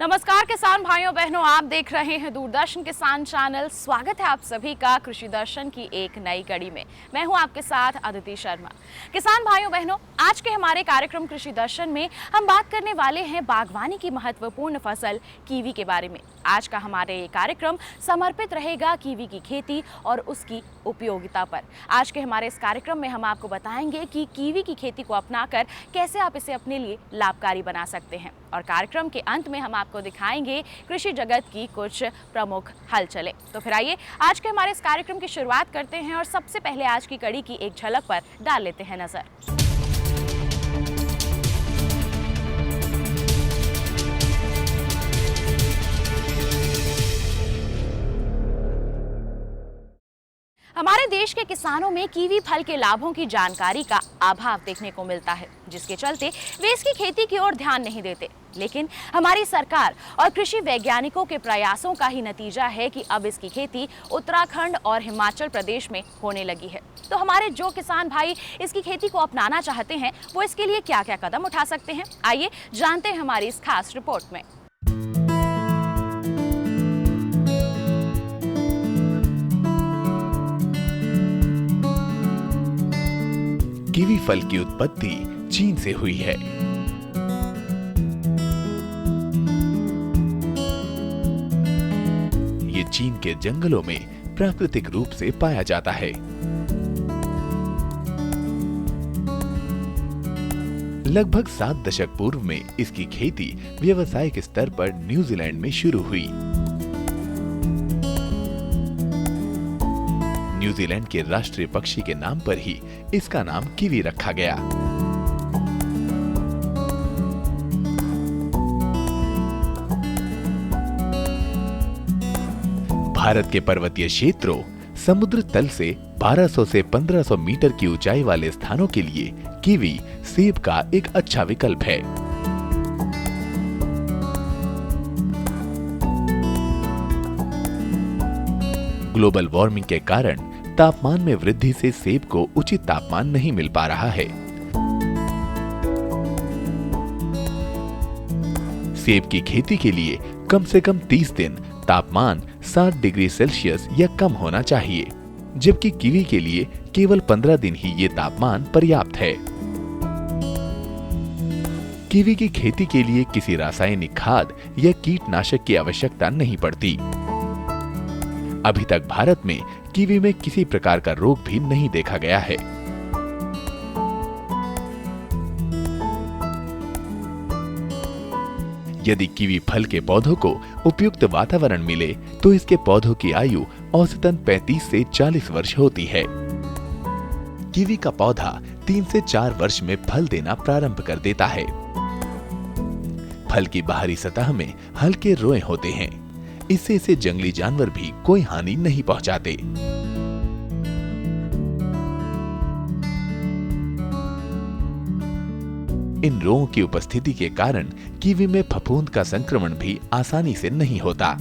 नमस्कार किसान भाइयों बहनों, आप देख रहे हैं दूरदर्शन किसान चैनल। स्वागत है आप सभी का कृषि दर्शन की एक नई कड़ी में। मैं हूं आपके साथ अदिति शर्मा। किसान भाइयों बहनों, आज के हमारे कार्यक्रम कृषि दर्शन में हम बात करने वाले हैं बागवानी की महत्वपूर्ण फसल कीवी के बारे में। आज का हमारे ये कार्यक्रम समर्पित रहेगा कीवी की खेती और उसकी उपयोगिता पर। आज के हमारे इस कार्यक्रम में हम आपको बताएंगे कि कीवी की खेती को अपनाकर कैसे आप इसे अपने लिए लाभकारी बना सकते हैं, और कार्यक्रम के अंत में हम आपको दिखाएंगे कृषि जगत की कुछ प्रमुख हलचलें। तो फिर आइए आज के हमारे इस कार्यक्रम की शुरुआत करते हैं और सबसे पहले आज की कड़ी की एक झलक पर डाल लेते हैं नजर। हमारे देश के किसानों में कीवी फल के लाभों की जानकारी का अभाव देखने को मिलता है, जिसके चलते वे इसकी खेती की ओर ध्यान नहीं देते। लेकिन हमारी सरकार और कृषि वैज्ञानिकों के प्रयासों का ही नतीजा है कि अब इसकी खेती उत्तराखंड और हिमाचल प्रदेश में होने लगी है। तो हमारे जो किसान भाई इसकी खेती को अपनाना चाहते हैं, वो इसके लिए क्या क्या कदम उठा सकते हैं, आइए जानते हैं हमारी इस खास रिपोर्ट में। कीवी फल की उत्पत्ति चीन से हुई है। ये चीन के जंगलों में प्राकृतिक रूप से पाया जाता है। लगभग 7 दशक पूर्व में इसकी खेती व्यावसायिक स्तर पर न्यूजीलैंड में शुरू हुई। न्यूजीलैंड के राष्ट्रीय पक्षी के नाम पर ही इसका नाम कीवी रखा गया। भारत के पर्वतीय क्षेत्रों, समुद्र तल से 1200 से 1500 मीटर की ऊंचाई वाले स्थानों के लिए कीवी सेब का एक अच्छा विकल्प है। ग्लोबल वार्मिंग के कारण तापमान में वृद्धि से सेब को उचित तापमान नहीं मिल पा रहा है। सेब की खेती के लिए कम से कम 30 दिन तापमान 60 डिग्री सेल्सियस या कम होना चाहिए, जबकि कीवी के लिए केवल 15 दिन ही ये तापमान पर्याप्त है। कीवी की खेती के लिए किसी रासायनिक खाद या कीटनाशक की आवश्यकता नहीं पड़ती। अभी तक भारत में कीवी में किसी प्रकार का रोग भी नहीं देखा गया है। यदि कीवी फल के पौधों को उपयुक्त वातावरण मिले तो इसके पौधों की आयु औसतन 35 से 40 वर्ष होती है। कीवी का पौधा 3 से 4 वर्ष में फल देना प्रारंभ कर देता है। फल की बाहरी सतह में हल्के रोए होते हैं। इससे इसे जंगली जानवर भी कोई हानि नहीं पहुंचाते। इन रोगों की उपस्थिति के कारण कीवी में फफूंद का संक्रमण भी आसानी से नहीं होता।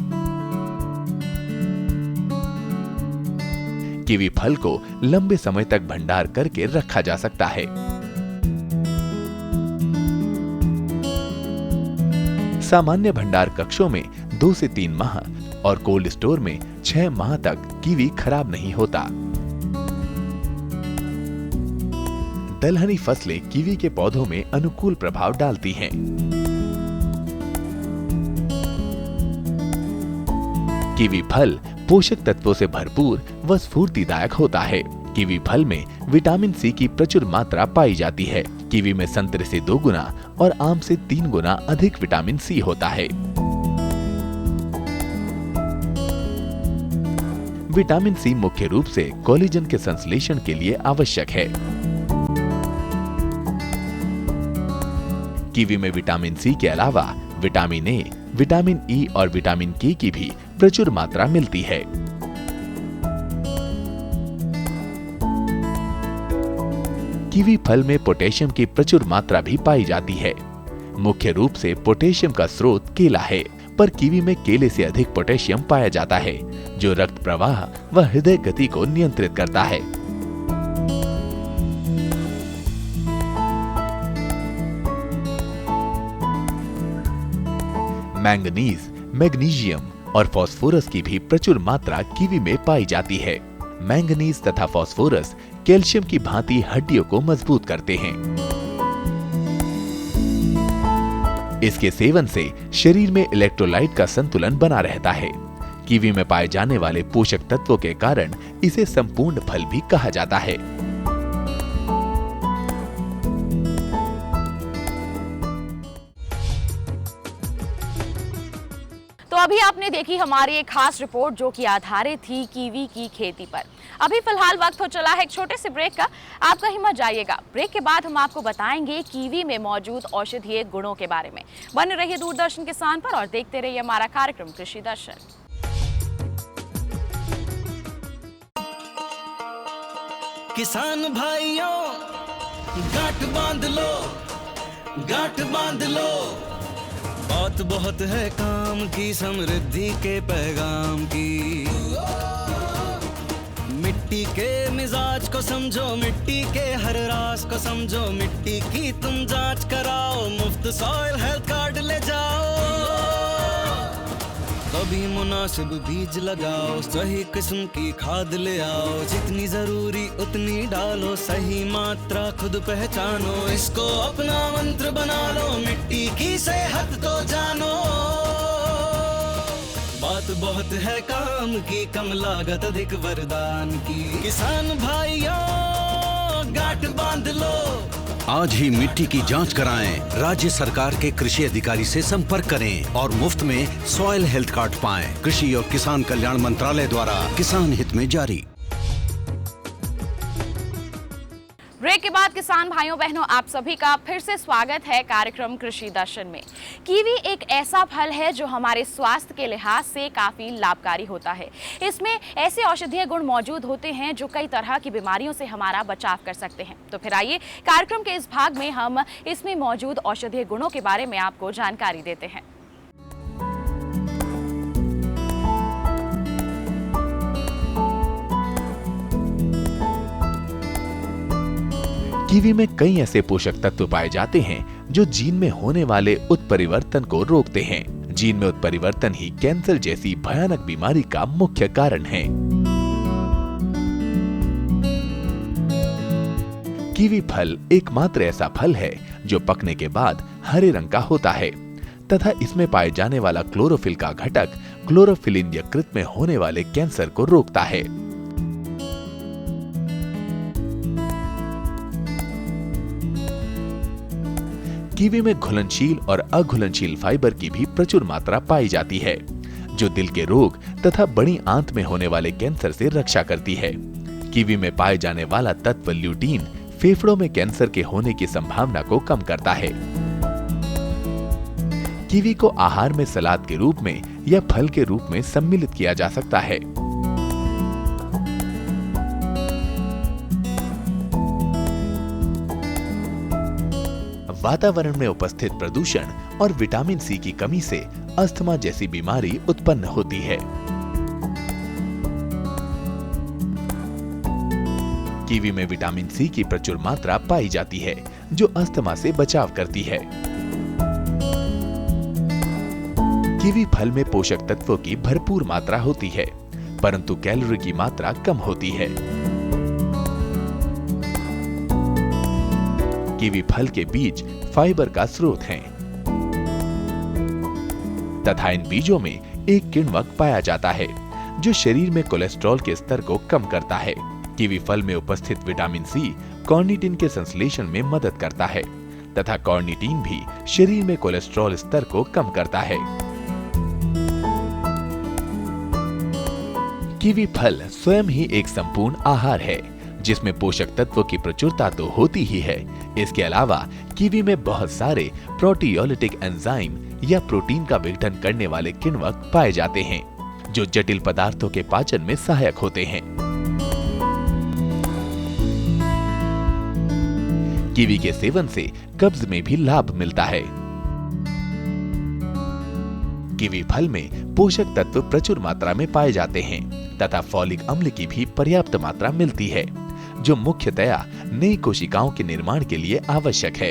कीवी फल को लंबे समय तक भंडार करके रखा जा सकता है। सामान्य भंडार कक्षों में 2 से 3 माह और कोल्ड स्टोर में 6 माह तक कीवी खराब नहीं होता। दलहनी फसलें कीवी के पौधों में अनुकूल प्रभाव डालती हैं। कीवी फल पोषक तत्वों से भरपूर व स्फूर्तिदायक होता है। कीवी फल में विटामिन सी की प्रचुर मात्रा पाई जाती है। कीवी में संतरे से 2 गुना और आम से 3 गुना अधिक विटामिन सी होता है। विटामिन सी मुख्य रूप से कोलेजन के संश्लेषण के लिए आवश्यक है। कीवी में विटामिन सी के अलावा विटामिन ए, विटामिन ई और विटामिन के की भी प्रचुर मात्रा मिलती है। कीवी फल में पोटेशियम की प्रचुर मात्रा भी पाई जाती है। मुख्य रूप से पोटेशियम का स्रोत केला है, पर कीवी में केले से अधिक पोटेशियम पाया जाता है, जो रक्त प्रवाह व हृदय गति को नियंत्रित करता है। मैंगनीज, मैग्नीशियम और फास्फोरस की भी प्रचुर मात्रा कीवी में पाई जाती है। मैंगनीज तथा फास्फोरस कैल्शियम की भांति हड्डियों को मजबूत करते हैं। इसके सेवन से शरीर में इलेक्ट्रोलाइट का संतुलन बना रहता है। कीवी में पाए जाने वाले पोषक तत्वों के कारण इसे संपूर्ण फल भी कहा जाता है। तो अभी आपने देखी हमारी एक खास रिपोर्ट जो कि आधारित थी कीवी की खेती पर। अभी फिलहाल वक्त हो चला है एक छोटे से ब्रेक का। आप कहीं मत जाइएगा। ब्रेक के बाद हम आपको बताएंगे कीवी में मौजूद औषधीय गुणों के बारे में। बने रहिए दूरदर्शन किसान पर और देखते रहिए हमारा कार्यक्रम कृषि दर्शन। किसान भाइयों गांठ बांध लो, गांठ बांध लो। बात बहुत है काम की, समृद्धि के पैगाम की। मिट्टी के मिजाज को समझो, मिट्टी के हर राज को समझो। मिट्टी की तुम जांच कराओ, मुफ्त सॉइल हेल्थ कार्ड ले जाओ। कभी मुनासिब बीज लगाओ, सही किस्म की खाद ले आओ। जितनी जरूरी उतनी डालो, सही मात्रा खुद पहचानो। इसको अपना मंत्र बना लो, मिट्टी की सेहत को जानो। बात बहुत है काम की, कम लागत अधिक वरदान की। किसान भाइयों गांठ बांध लो। आज ही मिट्टी की जांच कराएं, राज्य सरकार के कृषि अधिकारी से संपर्क करें और मुफ्त में सॉइल हेल्थ कार्ड पाएं। कृषि और किसान कल्याण मंत्रालय द्वारा किसान हित में जारी। ब्रेक के बाद किसान भाइयों बहनों आप सभी का फिर से स्वागत है कार्यक्रम कृषि दर्शन में। कीवी एक ऐसा फल है जो हमारे स्वास्थ्य के लिहाज से काफी लाभकारी होता है। इसमें ऐसे औषधीय गुण मौजूद होते हैं जो कई तरह की बीमारियों से हमारा बचाव कर सकते हैं। तो फिर आइए कार्यक्रम के इस भाग में हम इसमें मौजूद औषधीय गुणों के बारे में आपको जानकारी देते हैं। कीवी में कई ऐसे पोषक तत्व पाए जाते हैं जो जीन में होने वाले उत्परिवर्तन को रोकते हैं। जीन में उत्परिवर्तन ही कैंसर जैसी भयानक बीमारी का मुख्य कारण है। कीवी फल एकमात्र ऐसा फल है जो पकने के बाद हरे रंग का होता है तथा इसमें पाए जाने वाला क्लोरोफिल का घटक क्लोरोफिलिन यकृत में होने वाले कैंसर को रोकता है। कीवी में घुलनशील और अघुलनशील फाइबर की भी प्रचुर मात्रा पाई जाती है जो दिल के रोग तथा बड़ी आंत में होने वाले कैंसर से रक्षा करती है। कीवी में पाए जाने वाला तत्व ल्यूटीन फेफड़ों में कैंसर के होने की संभावना को कम करता है। कीवी को आहार में सलाद के रूप में या फल के रूप में सम्मिलित किया जा सकता है। वातावरण में उपस्थित प्रदूषण और विटामिन सी की कमी से अस्थमा जैसी बीमारी उत्पन्न होती है। कीवी में विटामिन सी की प्रचुर मात्रा पाई जाती है जो अस्थमा से बचाव करती है। कीवी फल में पोषक तत्वों की भरपूर मात्रा होती है परंतु कैलोरी की मात्रा कम होती है। कीवी फल के बीज फाइबर का स्रोत हैं तथा इन बीजों में एक किण्वक पाया जाता है जो शरीर में कोलेस्ट्रॉल के स्तर को कम करता है। कीवी फल में उपस्थित विटामिन सी कार्निटिन के संश्लेषण में मदद करता है तथा कार्निटिन भी शरीर में कोलेस्ट्रॉल स्तर को कम करता है। कीवी फल स्वयं ही एक संपूर्ण आहार है जिसमें पोषक तत्वों की प्रचुरता तो होती ही है। इसके अलावा कीवी में बहुत सारे प्रोटियोलिटिक एंजाइम या प्रोटीन का विघटन करने वाले किण्वक पाए जाते हैं जो जटिल पदार्थों के पाचन में सहायक होते हैं। कीवी के सेवन से कब्ज में भी लाभ मिलता है। कीवी फल में पोषक तत्व प्रचुर मात्रा में पाए जाते हैं तथा फॉलिक अम्ल की भी पर्याप्त मात्रा मिलती है जो मुख्यतया नई कोशिकाओं के निर्माण के लिए आवश्यक है।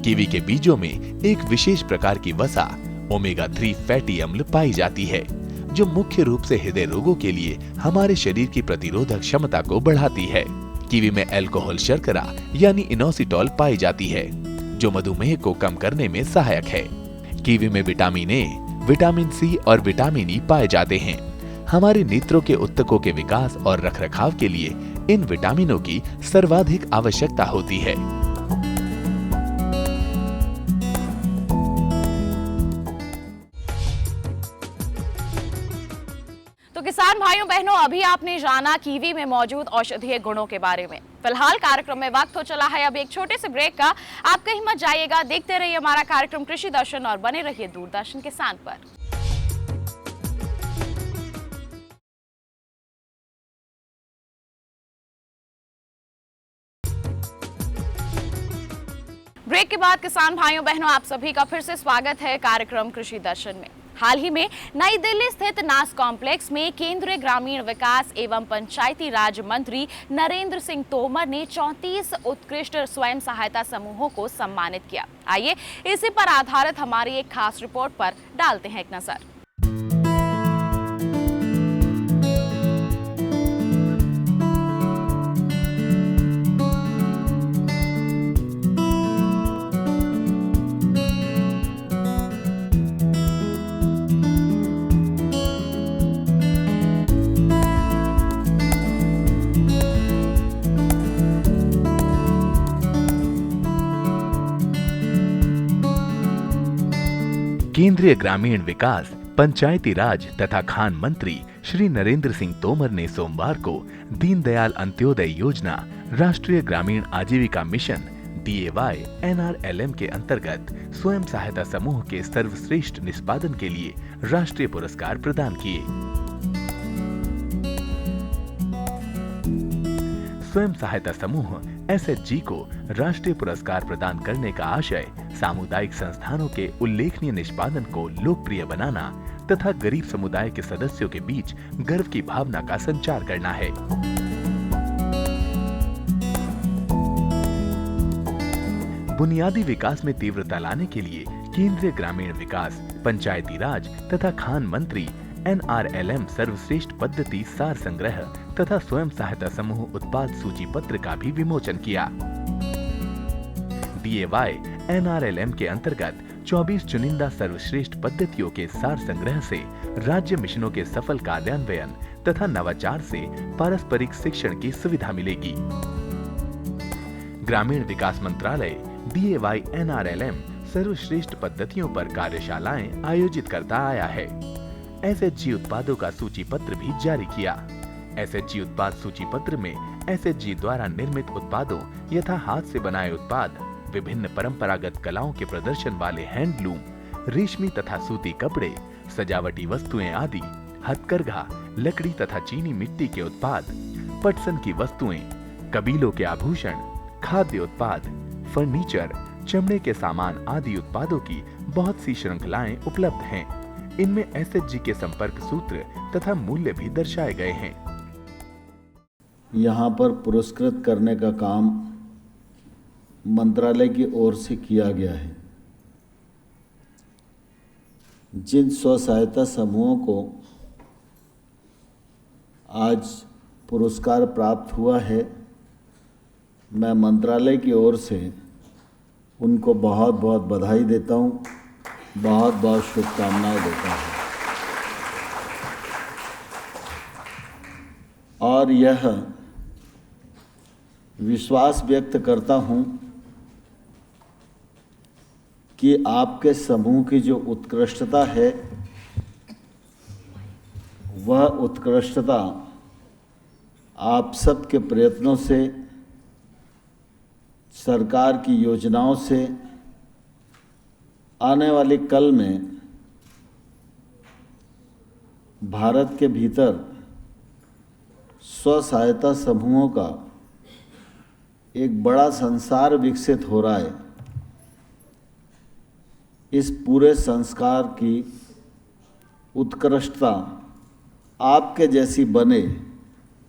कीवी के बीजों में एक विशेष प्रकार की वसा ओमेगा 3 फैटी अम्ल पाई जाती है, जो मुख्य रूप से हृदय रोगों के लिए हमारे शरीर की प्रतिरोधक क्षमता को बढ़ाती है। कीवी में अल्कोहल शर्करा यानी इनोसिटॉल पाई जाती है, जो मधुमेह को कम करने में सहायक है। कीवी में विटामिन ए, विटामिन सी और विटामिन ई पाए जाते हैं। हमारे नेत्रों के उत्तकों के विकास और रखरखाव के लिए इन विटामिनों की सर्वाधिक आवश्यकता होती है। तो किसान भाइयों बहनों, अभी आपने जाना कीवी में मौजूद औषधीय गुणों के बारे में। फिलहाल कार्यक्रम में वक्त हो चला है अब एक छोटे से ब्रेक का। आप कहीं मत जाइएगा, देखते रहिए हमारा कार्यक्रम कृषि दर्शन और बने रहिए दूरदर्शन किसान पर। ब्रेक के बाद किसान भाइयों बहनों, आप सभी का फिर से स्वागत है कार्यक्रम कृषि दर्शन में। हाल ही में नई दिल्ली स्थित नास कॉम्प्लेक्स में केंद्रीय ग्रामीण विकास एवं पंचायती राज मंत्री नरेंद्र सिंह तोमर ने 34 उत्कृष्ट स्वयं सहायता समूहों को सम्मानित किया। आइए इसी पर आधारित हमारी एक खास रिपोर्ट पर डालते हैं एक नजर। केंद्रीय ग्रामीण विकास, पंचायती राज तथा खान मंत्री श्री नरेंद्र सिंह तोमर ने सोमवार को दीनदयाल अंत्योदय योजना, राष्ट्रीय ग्रामीण आजीविका मिशन DAY NRLM के अंतर्गत स्वयं सहायता समूह के सर्वश्रेष्ठ निष्पादन के लिए राष्ट्रीय पुरस्कार प्रदान किए। स्वयं सहायता समूह SHG को राष्ट्रीय पुरस्कार प्रदान करने का आशय सामुदायिक संस्थानों के उल्लेखनीय निष्पादन को लोकप्रिय बनाना तथा गरीब समुदाय के सदस्यों के बीच गर्व की भावना का संचार करना है। बुनियादी विकास में तीव्रता लाने के लिए केंद्रीय ग्रामीण विकास, पंचायती राज तथा खान मंत्री NRLM सर्वश्रेष्ठ पद्धति सार संग्रह तथा स्वयं सहायता समूह उत्पाद सूची पत्र का भी विमोचन किया। DAY NRLM के अंतर्गत 24 चुनिंदा सर्वश्रेष्ठ पद्धतियों के सार संग्रह से राज्य मिशनों के सफल कार्यान्वयन तथा नवाचार से पारस्परिक शिक्षण की सुविधा मिलेगी। ग्रामीण विकास मंत्रालय DAY NRLM सर्वश्रेष्ठ पद्धतियों पर कार्यशालाएं आयोजित करता आया है। SHG उत्पादों का सूची पत्र भी जारी किया। SHG उत्पाद सूची पत्र में SHG द्वारा निर्मित उत्पादों यथा हाथ से बनाए उत्पाद, विभिन्न परंपरागत कलाओं के प्रदर्शन वाले हैंडलूम, रेशमी तथा सूती कपड़े, सजावटी वस्तुएं आदि, हथकरघा, लकड़ी तथा चीनी मिट्टी के उत्पाद, पटसन की वस्तुएं, कबीलों के आभूषण, खाद्य उत्पाद, फर्नीचर, चमड़े के सामान आदि उत्पादों की बहुत सी श्रृंखलाएं उपलब्ध हैं। इनमें SHG के संपर्क सूत्र तथा मूल्य भी दर्शाए गए हैं। यहाँ पर पुरस्कृत करने का काम मंत्रालय की ओर से किया गया है। जिन स्व सहायता समूहों को आज पुरस्कार प्राप्त हुआ है, मैं मंत्रालय की ओर से उनको बहुत बहुत बधाई देता हूँ, बहुत बहुत शुभकामनाएं देता हूँ। और यह विश्वास व्यक्त करता हूँ कि आपके समूह की जो उत्कृष्टता है, वह उत्कृष्टता आप सबके प्रयत्नों से, सरकार की योजनाओं से आने वाले कल में भारत के भीतर स्व सहायता समूहों का एक बड़ा संसार विकसित हो रहा है। इस पूरे संस्कार की उत्कृष्टता आपके जैसी बने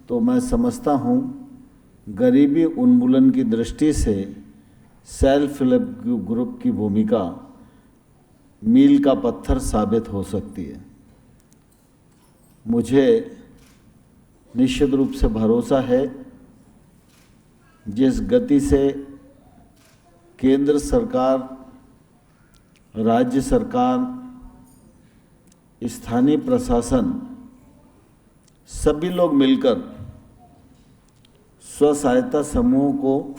तो मैं समझता हूँ गरीबी उन्मूलन की दृष्टि से सेल्फ हेल्प ग्रुप की भूमिका मील का पत्थर साबित हो सकती है। मुझे निश्चित रूप से भरोसा है, जिस गति से केंद्र सरकार, राज्य सरकार, स्थानीय प्रशासन सभी लोग मिलकर स्व सहायता समूह को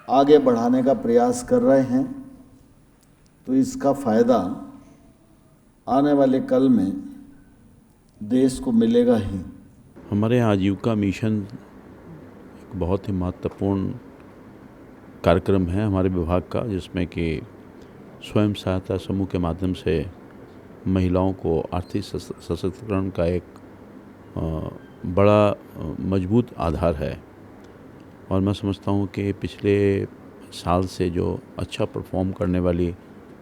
आगे बढ़ाने का प्रयास कर रहे हैं, तो इसका फायदा आने वाले कल में देश को मिलेगा ही। हमारे यहाँ आजीविका मिशन एक बहुत ही महत्वपूर्ण कार्यक्रम है हमारे विभाग का, जिसमें कि स्वयं सहायता समूह के माध्यम से महिलाओं को आर्थिक सशक्तिकरण का एक बड़ा मजबूत आधार है। और मैं समझता हूँ कि पिछले साल से जो अच्छा परफॉर्म करने वाली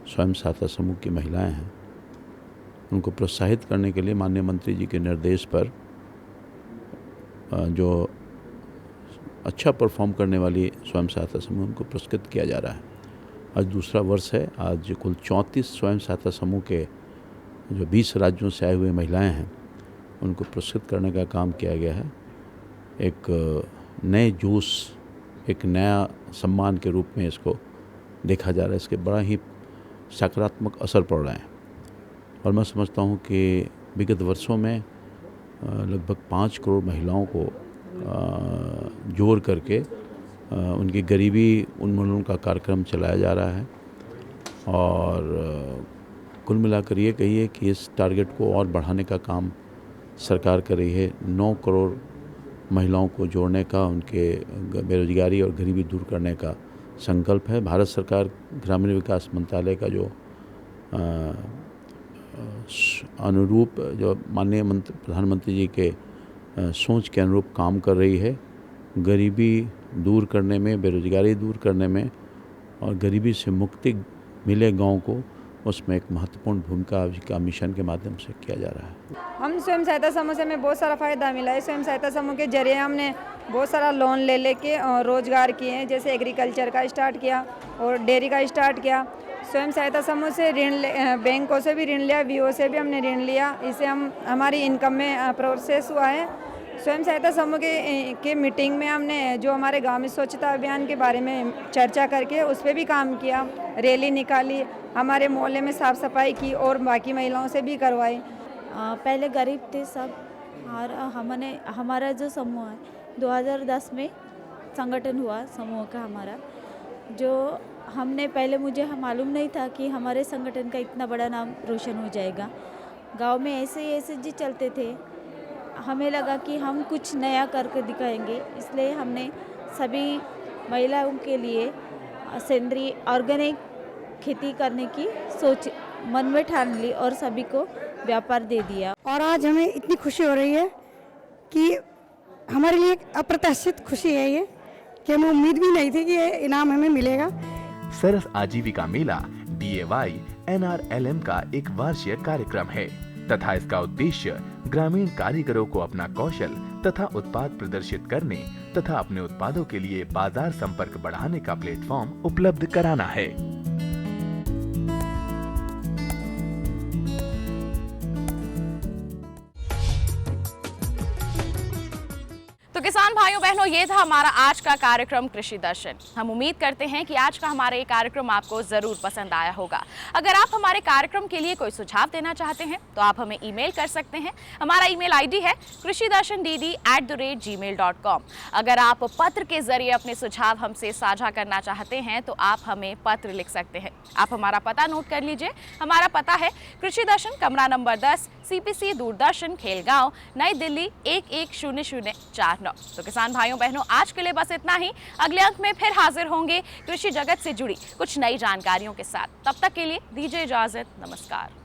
स्वयं सहायता समूह की महिलाएं हैं, उनको प्रोत्साहित करने के लिए माननीय मंत्री जी के निर्देश पर जो अच्छा परफॉर्म करने वाली स्वयं सहायता समूह उनको पुरस्कृत किया जा रहा है। आज दूसरा वर्ष है। आज कुल 34 स्वयं सहायता समूह के जो 20 राज्यों से आए हुए महिलाएं हैं, उनको पुरस्कृत करने का काम किया गया है। एक नए जोश, एक नया सम्मान के रूप में इसको देखा जा रहा है। इसके बड़ा ही सकारात्मक असर पड़ रहा है। और मैं समझता हूँ कि विगत वर्षों में लगभग 5 करोड़ महिलाओं को जोड़ करके उनकी गरीबी उन्मूलन का कार्यक्रम चलाया जा रहा है। और कुल मिलाकर ये कहिए कि इस टारगेट को और बढ़ाने का काम सरकार कर रही है। 9 करोड़ महिलाओं को जोड़ने का, उनके बेरोजगारी और गरीबी दूर करने का संकल्प है। भारत सरकार ग्रामीण विकास मंत्रालय का जो अनुरूप जो माननीय प्रधानमंत्री जी के सोच के अनुरूप काम कर रही है। गरीबी दूर करने में, बेरोजगारी दूर करने में और गरीबी से मुक्ति मिले गांव को, उसमें एक महत्वपूर्ण भूमिका आजीविका मिशन के माध्यम से किया जा रहा है। हम स्वयं सहायता समूह से हमें बहुत सारा फ़ायदा मिला है। स्वयं सहायता समूह के जरिए हमने बहुत सारा लोन ले लेके रोज़गार किए हैं। जैसे एग्रीकल्चर का स्टार्ट किया और डेयरी का स्टार्ट किया। स्वयं सहायता समूह से बैंकों से भी ऋण लिया, वीओ से भी हमने ऋण लिया। इससे हमारी इनकम में प्रोसेस हुआ है। स्वयं सहायता समूह के मीटिंग में हमने जो हमारे गांव में स्वच्छता अभियान के बारे में चर्चा करके उस पर भी काम किया। रैली निकाली, हमारे मोहल्ले में साफ़ सफाई की और बाकी महिलाओं से भी करवाई। पहले गरीब थे सब, और हमारा जो समूह है 2010 में संगठन हुआ समूह का हमारा। जो हमने पहले मुझे मालूम नहीं था कि हमारे संगठन का इतना बड़ा नाम रोशन हो जाएगा। गांव में ऐसे जी चलते थे। हमें लगा कि हम कुछ नया करके दिखाएंगे, इसलिए हमने सभी महिलाओं के लिए सेंद्रीय ऑर्गेनिक खेती करने की सोच मन में ठान ली और सभी को व्यापार दे दिया। और आज हमें इतनी खुशी हो रही है कि हमारे लिए एक अप्रत्याशित खुशी है ये, कि हमें उम्मीद भी नहीं थी कि ये इनाम हमें मिलेगा। सरस आजीविका मेला DAY NRLM का एक वार्षिक कार्यक्रम है तथा इसका उद्देश्य ग्रामीण कारीगरों को अपना कौशल तथा उत्पाद प्रदर्शित करने तथा अपने उत्पादों के लिए बाजार संपर्क बढ़ाने का प्लेटफॉर्म उपलब्ध कराना है। तो किसान भाइयों बहनों, ये था हमारा आज का कार्यक्रम कृषि दर्शन। हम उम्मीद करते हैं कि आज का हमारा ये कार्यक्रम आपको जरूर पसंद आया होगा। अगर आप हमारे कार्यक्रम के लिए कोई सुझाव देना चाहते हैं तो आप हमें ईमेल कर सकते हैं। हमारा ईमेल आईडी है krishidarshandd@gmail.com। अगर आप पत्र के जरिए अपने सुझाव हमसे साझा करना चाहते हैं तो आप हमें पत्र लिख सकते हैं। आप हमारा पता नोट कर लीजिए। हमारा पता है कृषि दर्शन, कमरा नंबर 10, CPC दूरदर्शन, खेलगांव, नई दिल्ली 110049। तो किसान भाइयों बहनों, आज के लिए बस इतना ही। अगले अंक में फिर हाजिर होंगे कृषि जगत से जुड़ी कुछ नई जानकारियों के साथ। तब तक के लिए दीजिए इजाजत। नमस्कार।